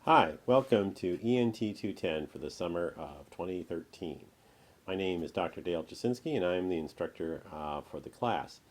Hi, welcome to ENT 210 for the summer of 2013. My name is Dr. Dale Jasinski and I am the instructor for the class.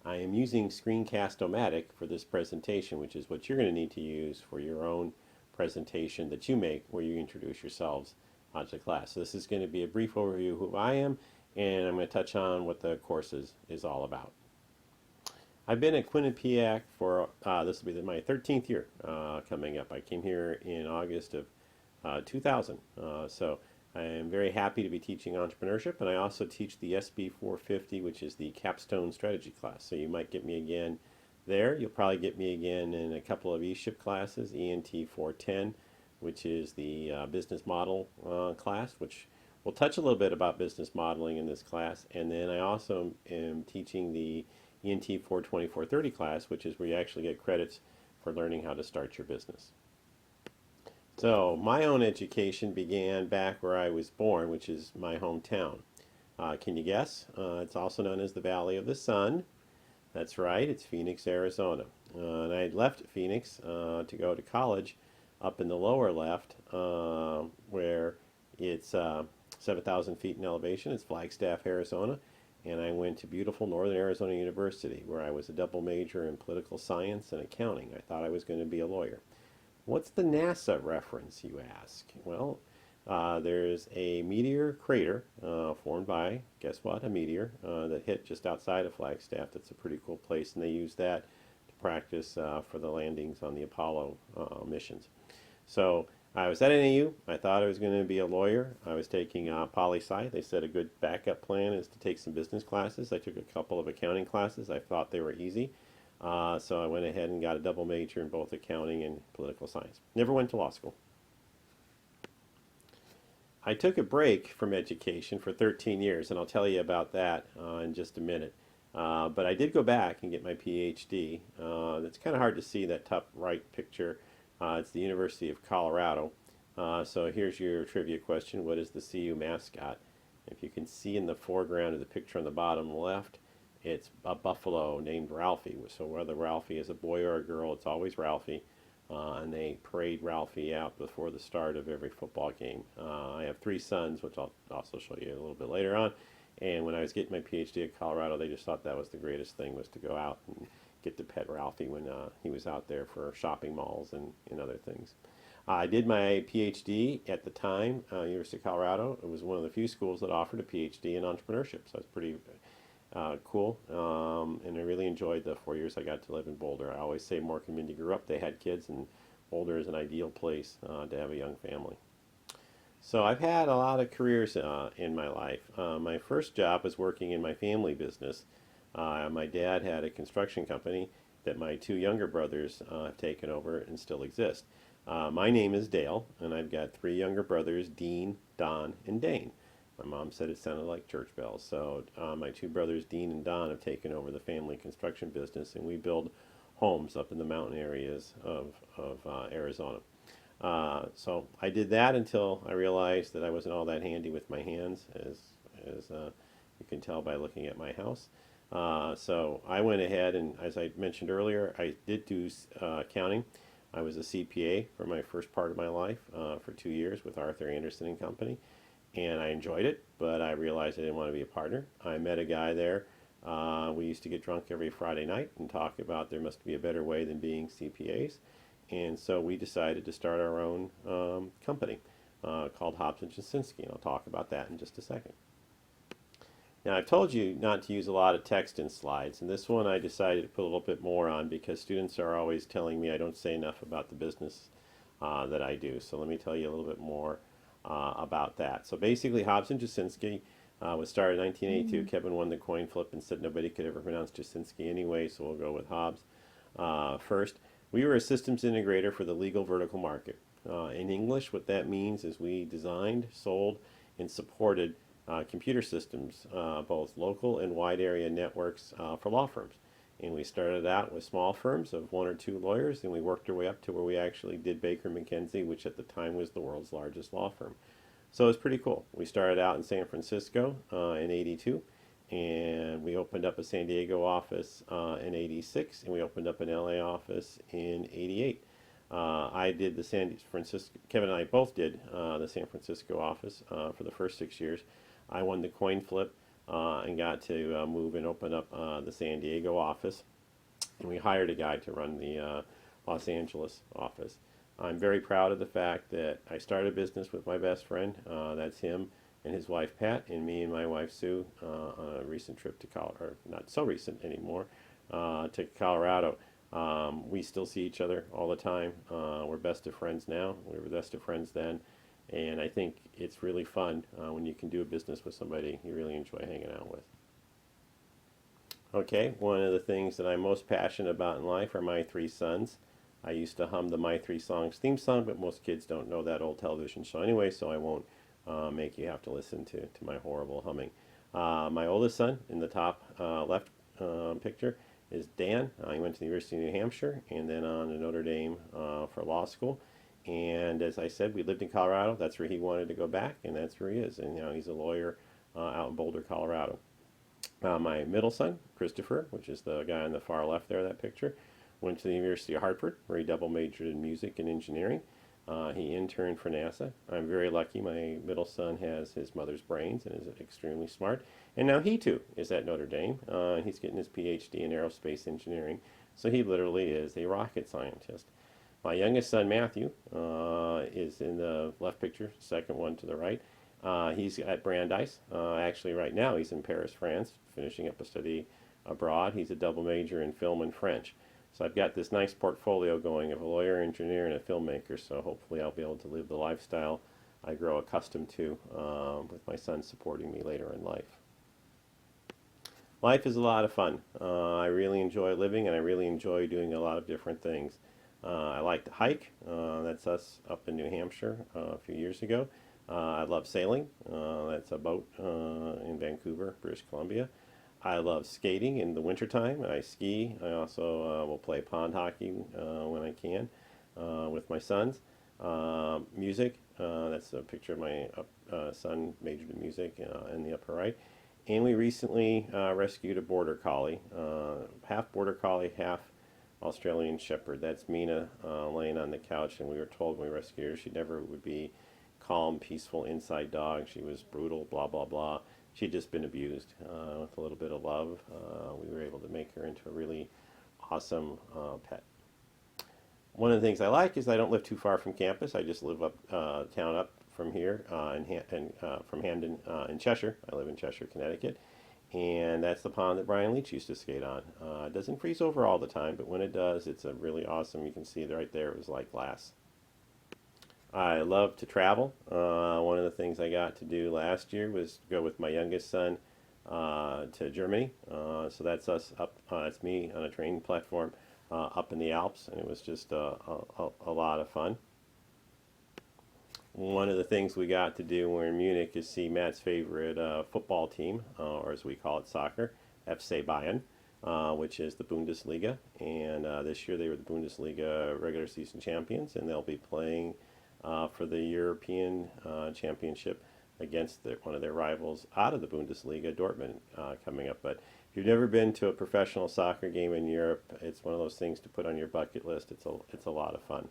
I am using Screencast-O-Matic for this presentation, which is what you're going to need to use for your own presentation that you make where you introduce yourselves to the class. So this is going to be a brief overview of who I am, and I'm going to touch on what the course is all about. I've been at Quinnipiac for, this will be my 13th year coming up. I came here in August of 2000. So I am very happy to be teaching entrepreneurship, and I also teach the SB 450, which is the capstone strategy class. So you might get me again there. You'll probably get me again in a couple of E-ship classes, ENT 410, which is the business model class, which we'll touch a little bit about business modeling in this class. And then I also am teaching the ENT 420, 430 class, which is where you actually get credits for learning how to start your business. So my own education began back where I was born, which is my hometown. Can you guess? It's also known as the Valley of the Sun. That's right, it's Phoenix, Arizona. And I left Phoenix to go to college up in the lower left, where it's 7,000 feet in elevation. It's Flagstaff, Arizona. And I went to beautiful Northern Arizona University, where I was a double major in political science and accounting. I thought I was going to be a lawyer. What's the NASA reference, you ask? Well, there's a meteor crater formed by, guess what, a meteor that hit just outside of Flagstaff. That's a pretty cool place, and they use that to practice for the landings on the Apollo missions. So I was at NAU. I thought I was going to be a lawyer. I was taking poli-sci. They said a good backup plan is to take some business classes. I took a couple of accounting classes. I thought they were easy. So I went ahead and got a double major in both accounting and political science. Never went to law school. I took a break from education for 13 years, and I'll tell you about that in just a minute. But I did go back and get my PhD. It's kind of hard to see that top right picture. It's the University of Colorado. So here's your trivia question. What is the CU mascot? If you can see in the foreground of the picture on the bottom left, it's a buffalo named Ralphie. So whether Ralphie is a boy or a girl, it's always Ralphie. And they parade Ralphie out before the start of every football game. I have three sons, which I'll also show you a little bit later on. And when I was getting my PhD at Colorado, they just thought that was the greatest thing, was to go out and get to pet Ralphie when he was out there for shopping malls and other things. I did my PhD at the time, University of Colorado. It was one of the few schools that offered a PhD in entrepreneurship, so it's pretty cool. And I really enjoyed the 4 years I got to live in Boulder. I always say more community grew up. They had kids, and Boulder is an ideal place to have a young family. So I've had a lot of careers in my life. My first job was working in my family business. My dad had a construction company that my two younger brothers have taken over and still exist. My name is Dale, and I've got three younger brothers, Dean, Don, and Dane. My mom said it sounded like church bells. So my two brothers, Dean and Don, have taken over the family construction business, and we build homes up in the mountain areas of Arizona. So I did that until I realized that I wasn't all that handy with my hands, as you can tell by looking at my house. So I went ahead and, as I mentioned earlier, I did do accounting. I was a CPA for my first part of my life for 2 years with Arthur Anderson and Company, and I enjoyed it, but I realized I didn't want to be a partner. I met a guy there. We used to get drunk every Friday night and talk about there must be a better way than being CPAs. And so we decided to start our own company called Hobbs and Jasinski, and I'll talk about that in just a second. Now, I've told you not to use a lot of text in slides, and this one I decided to put a little bit more on because students are always telling me I don't say enough about the business that I do. So let me tell you a little bit more about that. So basically, Hobbs and Jasinski was started in 1982. Kevin won the coin flip and said nobody could ever pronounce Jasinski anyway, so we'll go with Hobbs first. We were a systems integrator for the legal vertical market. In English, what that means is we designed, sold, and supported computer systems, both local and wide area networks for law firms. And we started out with small firms of one or two lawyers, and we worked our way up to where we actually did Baker McKenzie, which at the time was the world's largest law firm. So it was pretty cool. We started out in San Francisco in 82, and we opened up a San Diego office in 86, and we opened up an LA office in 88. I did the San Francisco, Kevin and I both did the San Francisco office for the first 6 years. I won the coin flip and got to move and open up the San Diego office. And we hired a guy to run the Los Angeles office. I'm very proud of the fact that I started a business with my best friend. That's him and his wife Pat, and me and my wife Sue on a recent trip to Colorado, or not so recent anymore, to Colorado. We still see each other all the time. We're best of friends now. We were best of friends then. And I think it's really fun when you can do a business with somebody you really enjoy hanging out with. Okay, one of the things that I'm most passionate about in life are my three sons. I used to hum the My Three Songs theme song, but most kids don't know that old television show anyway, so I won't make you have to listen to my horrible humming. My oldest son in the top left picture is Dan. He went to the University of New Hampshire and then on to Notre Dame for law school. And as I said, we lived in Colorado. That's where he wanted to go back, and that's where he is. And he's a lawyer out in Boulder, Colorado. My middle son, Christopher, which is the guy on the far left there, that picture, went to the University of Hartford, where he double majored in music and engineering. He interned for NASA. I'm very lucky. My middle son has his mother's brains and is extremely smart. And now he too is at Notre Dame. He's getting his PhD in aerospace engineering. So he literally is a rocket scientist. My youngest son, Matthew, is in the left picture, second one to the right. He's at Brandeis. Actually, right now, he's in Paris, France, finishing up a study abroad. He's a double major in film and French. So I've got this nice portfolio going of a lawyer, engineer, and a filmmaker. So hopefully I'll be able to live the lifestyle I grow accustomed to with my son supporting me later in life. Life is a lot of fun. I really enjoy living, and I really enjoy doing a lot of different things. I like to hike. That's us up in New Hampshire a few years ago. I love sailing. That's a boat in Vancouver, British Columbia. I love skating in the wintertime. I ski. I also will play pond hockey when I can with my sons. Music. That's a picture of my son majored in music in the upper right. And we recently rescued a border collie, half border collie, half Australian Shepherd. That's Mina laying on the couch, and we were told when we rescued her she never would be calm, peaceful inside dog. She was brutal, blah, blah, blah. She'd just been abused. With a little bit of love, we were able to make her into a really awesome pet. One of the things I like is I don't live too far from campus. I just live up town up from here from Hamden in Cheshire. I live in Cheshire, Connecticut. And that's the pond that Brian Leach used to skate on. It doesn't freeze over all the time, but when it does, it's a really awesome. You can see right there, it was like glass. I love to travel. One of the things I got to do last year was go with my youngest son to Germany. So that's us up. That's me on a train platform up in the Alps, and it was just a lot of fun. One of the things we got to do when we were in Munich is see Matt's favorite football team, or as we call it, soccer, FC Bayern, which is the Bundesliga. And this year they were the Bundesliga regular season champions, and they'll be playing for the European Championship against one of their rivals out of the Bundesliga, Dortmund, coming up. But if you've never been to a professional soccer game in Europe, it's one of those things to put on your bucket list. It's a lot of fun.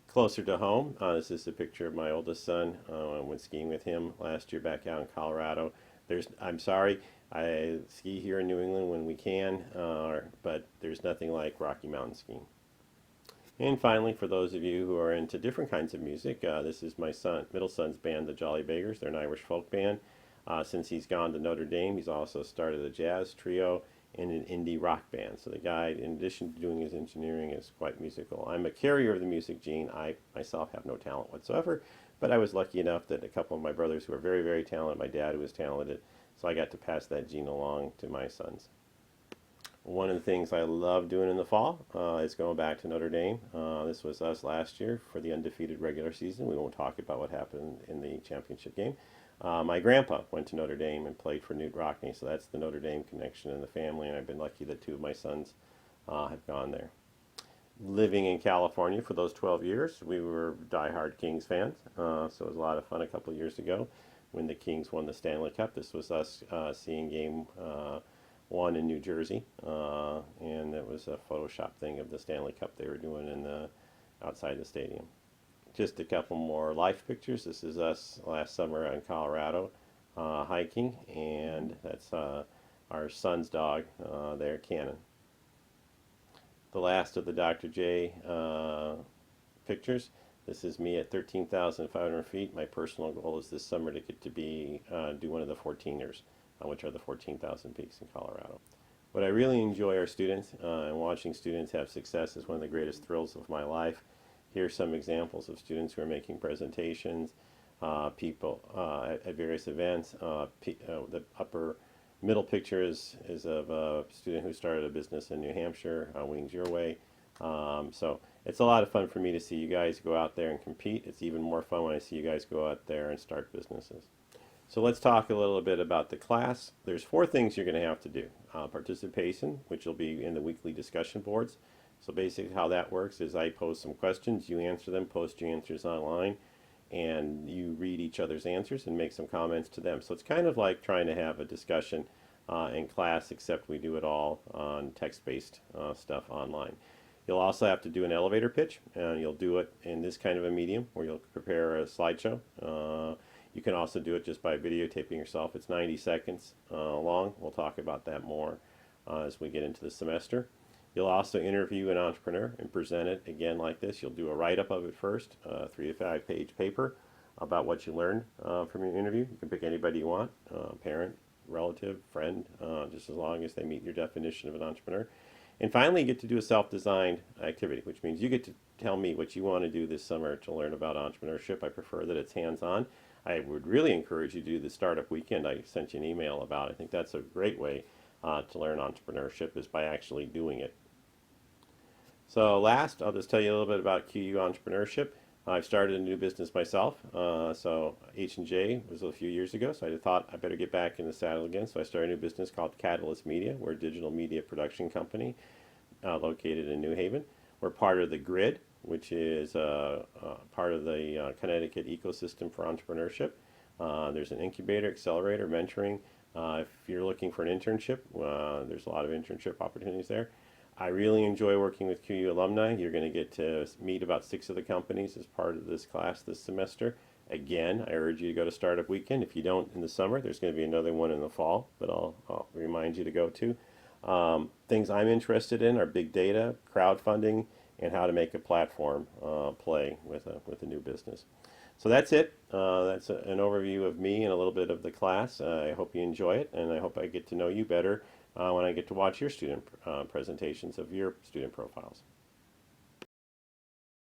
Closer to home, this is a picture of my oldest son. I went skiing with him last year back out in Colorado. I'm sorry, I ski here in New England when we can, but there's nothing like Rocky Mountain skiing. And finally, for those of you who are into different kinds of music, this is my middle son's band, the Jolly Beggars. They're an Irish folk band. Since he's gone to Notre Dame, he's also started a jazz trio and an indie rock band. So the guy, in addition to doing his engineering, is quite musical. I'm a carrier of the music gene. I myself have no talent whatsoever, but I was lucky enough that a couple of my brothers who are very, very talented, my dad who was talented, so I got to pass that gene along to my sons. One of the things I love doing in the fall is going back to Notre Dame. This was us last year for the undefeated regular season. We won't talk about what happened in the championship game. My grandpa went to Notre Dame and played for Newt Rockne, so that's the Notre Dame connection in the family, and I've been lucky that two of my sons have gone there. Living in California for those 12 years, we were diehard Kings fans, so it was a lot of fun a couple of years ago when the Kings won the Stanley Cup. This was us seeing game one in New Jersey, and it was a Photoshop thing of the Stanley Cup they were doing in the outside the stadium. Just a couple more life pictures. This is us last summer in Colorado hiking, and that's our son's dog there, Cannon. The last of the Dr.J pictures. This is me at 13,500 feet. My personal goal is this summer to get to be do one of the 14ers, which are the 14,000 peaks in Colorado. What I really enjoy are students, and watching students have success is one of the greatest thrills of my life. Here's some examples of students who are making presentations, people at various events. The upper middle picture is of a student who started a business in New Hampshire, Wings Your Way. So it's a lot of fun for me to see you guys go out there and compete. It's even more fun when I see you guys go out there and start businesses. So let's talk a little bit about the class. There's 4 things you're going to have to do. Participation, which will be in the weekly discussion boards. So basically how that works is I pose some questions, you answer them, post your answers online, and you read each other's answers and make some comments to them. So it's kind of like trying to have a discussion in class, except we do it all on text-based stuff online. You'll also have to do an elevator pitch, and you'll do it in this kind of a medium where you'll prepare a slideshow. You can also do it just by videotaping yourself. It's 90 seconds long. We'll talk about that more as we get into the semester. You'll also interview an entrepreneur and present it again like this. You'll do a write-up of it first, a 3 to 5 page paper about what you learned from your interview. You can pick anybody you want, parent, relative, friend, just as long as they meet your definition of an entrepreneur. And finally, you get to do a self-designed activity, which means you get to tell me what you want to do this summer to learn about entrepreneurship. I prefer that it's hands-on. I would really encourage you to do the startup weekend I sent you an email about. I think that's a great way to learn entrepreneurship, is by actually doing it. So last, I'll just tell you a little bit about QU entrepreneurship. I've started a new business myself. So H&J was a few years ago, so I thought I better get back in the saddle again. So I started a new business called Catalyst Media. We're a digital media production company located in New Haven. We're part of the GRID, which is part of the Connecticut ecosystem for entrepreneurship. There's an incubator, accelerator, mentoring. If you're looking for an internship, there's a lot of internship opportunities there. I really enjoy working with QU alumni. You're going to get to meet about 6 of the companies as part of this class this semester. Again, I urge you to go to Startup Weekend. If you don't in the summer, there's going to be another one in the fall that I'll remind you to go to. Things I'm interested in are big data, crowdfunding, and how to make a platform play with a new business. So that's it. That's an overview of me and a little bit of the class. I hope you enjoy it, and I hope I get to know you better when I get to watch your student presentations of your student profiles.